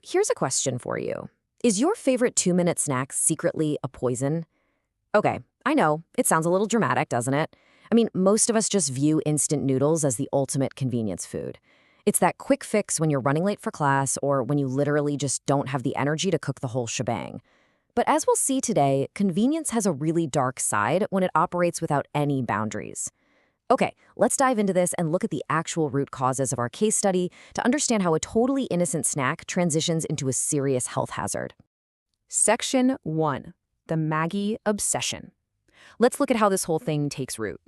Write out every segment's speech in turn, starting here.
Here's a question for you. Is your favorite 2-minute snack secretly a poison? Okay, I know, it sounds a little dramatic, doesn't it? I mean, most of us just view instant noodles as the ultimate convenience food. It's that quick fix when you're running late for class or when you literally just don't have the energy to cook the whole shebang. But as we'll see today, convenience has a really dark side when it operates without any boundaries. Okay, let's dive into this and look at the actual root causes of our case study to understand how a totally innocent snack transitions into a serious health hazard. Section 1. The Maggie Obsession. Let's look at how this whole thing takes root.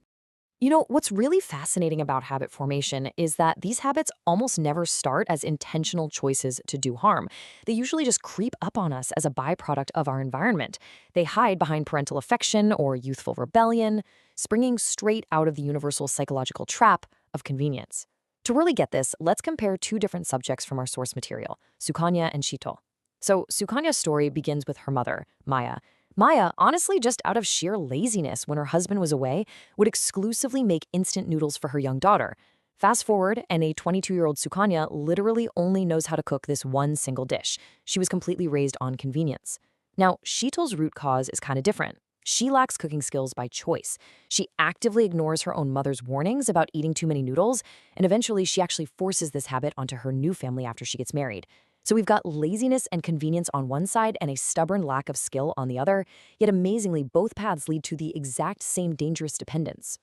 What's really fascinating about habit formation is that these habits almost never start as intentional choices to do harm. They usually just creep up on us as a byproduct of our environment. They hide behind parental affection or youthful rebellion, springing straight out of the universal psychological trap of convenience. To really get this, let's compare two different subjects from our source material, Sukanya and Sheetal. So Sukanya's story begins with her mother, Maya. Maya, honestly just out of sheer laziness when her husband was away, would exclusively make instant noodles for her young daughter. Fast forward, and a 22-year-old Sukanya literally only knows how to cook this one single dish. She was completely raised on convenience. Now, Sheetal's root cause is kind of different. She lacks cooking skills by choice. She actively ignores her own mother's warnings about eating too many noodles, and eventually she actually forces this habit onto her new family after she gets married. So we've got laziness and convenience on one side and a stubborn lack of skill on the other, yet amazingly, both paths lead to the exact same dangerous dependence.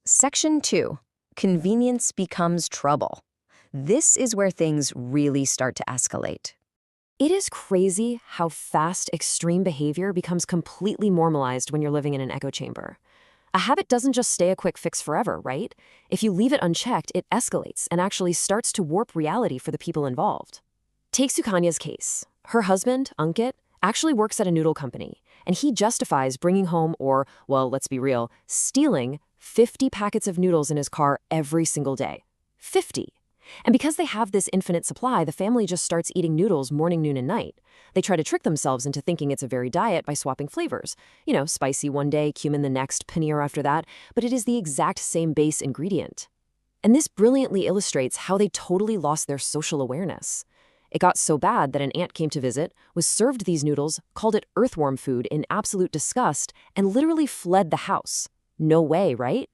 Section 2. Convenience becomes trouble. This is where things really start to escalate. It is crazy how fast extreme behavior becomes completely normalized when you're living in an echo chamber. A habit doesn't just stay a quick fix forever, right? If you leave it unchecked, it escalates and actually starts to warp reality for the people involved. Take Sukanya's case. Her husband, Ankit, actually works at a noodle company, and he justifies bringing home or, well, let's be real, stealing 50 packets of noodles in his car every single day. 50. And because they have this infinite supply, the family just starts eating noodles morning, noon, and night. They try to trick themselves into thinking it's a varied diet by swapping flavors. Spicy one day, cumin the next, paneer after that, but it is the exact same base ingredient. And this brilliantly illustrates how they totally lost their social awareness. It got so bad that an aunt came to visit, was served these noodles, called it earthworm food in absolute disgust, and literally fled the house. No way, right?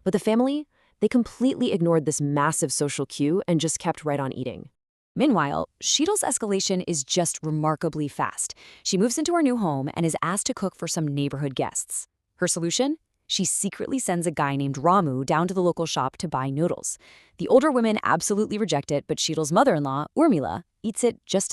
But the family, they completely ignored this massive social cue and just kept right on eating. Meanwhile, Sheetal's escalation is just remarkably fast. She moves into her new home and is asked to cook for some neighborhood guests. Her solution? She secretly sends a guy named Ramu down to the local shop to buy noodles. The older women absolutely reject it, but Sheetal's mother-in-law, Urmila, eats it just